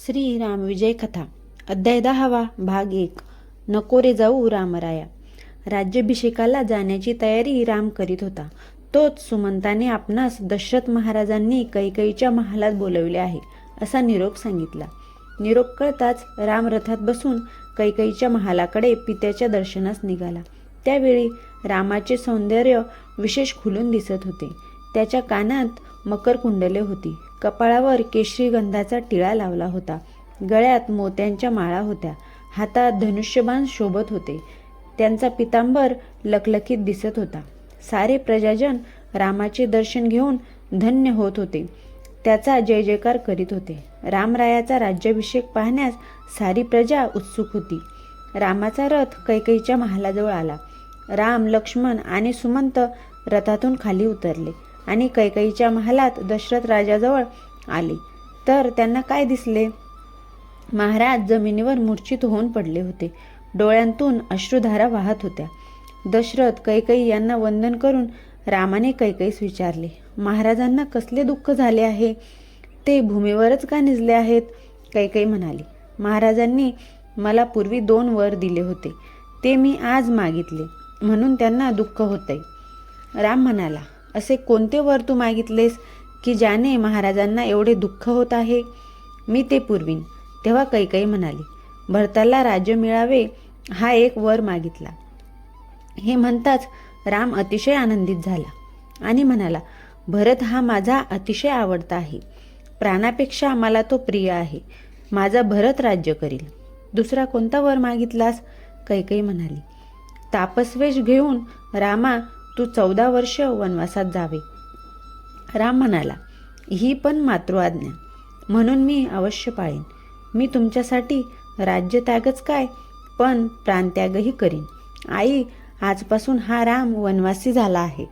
श्रीराम विजय कथा अध्याय 10 भाग 1 नको रे जाऊ रामराया। राज्याभिषेकाला जाण्याची तयारी राम करीत होता. तोच सुमंताने आपणास दशरथ महाराजांनी कैकेयीच्या महालात बोलवले आहे असा निरोप सांगितला. निरोप कळताच राम रथात बसून कैकेयीच्या महालाकडे पित्याच्या दर्शनास निघाला. त्यावेळी रामाचे सौंदर्य विशेष खुलून दिसत होते. त्याच्या कानात मकर कुंडले होती, कपाळावर केशरी गंधाचा टिळा लावला होता, गळ्यात मोत्यांच्या माळा होत्या, हातात धनुष्यबाण शोभत होते. त्यांचा पितांबर लखलखीत दिसत होता. सारे प्रजाजन रामाचे दर्शन घेऊन धन्य होत होते, त्याचा जय जयकार करीत होते. रामरायाचा राज्याभिषेक पाहण्यास सारी प्रजा उत्सुक होती. रामाचा रथ कैकेयीच्या महालाजवळ आला. राम, लक्ष्मण आणि सुमंत रथातून खाली उतरले आणि कैकेयीच्या महालात दशरथ राजाजवळ आले तर त्यांना काय दिसले? महाराज जमिनीवर मूर्छित होऊन पडले होते. डोळ्यांतून अश्रुधारा वाहत होत्या. दशरथ कैकेयी यांना वंदन करून रामाने कैकेयीस विचारले, महाराजांना कसले दुःख झाले आहे? ते भूमीवरच का निजले आहेत? कैकेयी म्हणाली, महाराजांनी मला पूर्वी 2 वर दिले होते, ते मी आज मागितले म्हणून त्यांना दुःख होते. राम म्हणाला, असे कोणते वर तू मागितलेस की ज्याने महाराजांना एवढे दुःख होत आहे? मी ते पुरवीन. तेव्हा कैकेयी म्हणाली, भरताला राज्य मिळावे हा एक वर मागितला. हे म्हणताच राम अतिशय आनंदित झाला आणि म्हणाला, भरत हा माझा अतिशय आवडता आहे. प्राणापेक्षा मला तो प्रिय आहे. माझा भरत राज्य करील. दुसरा कोणता वर मागितलास? कैकेयी म्हणाली, तापसवेश घेऊन रामा तू 14 वर्ष वनवासात जावे. राम म्हणाला, ही पण मातृआज्ञा, म्हणून मी अवश्य पाळेन. मी तुमच्यासाठी राज्यत्यागच काय, पण प्राणत्यागही करीन. आई, आजपासून हा राम वनवासी झाला आहे.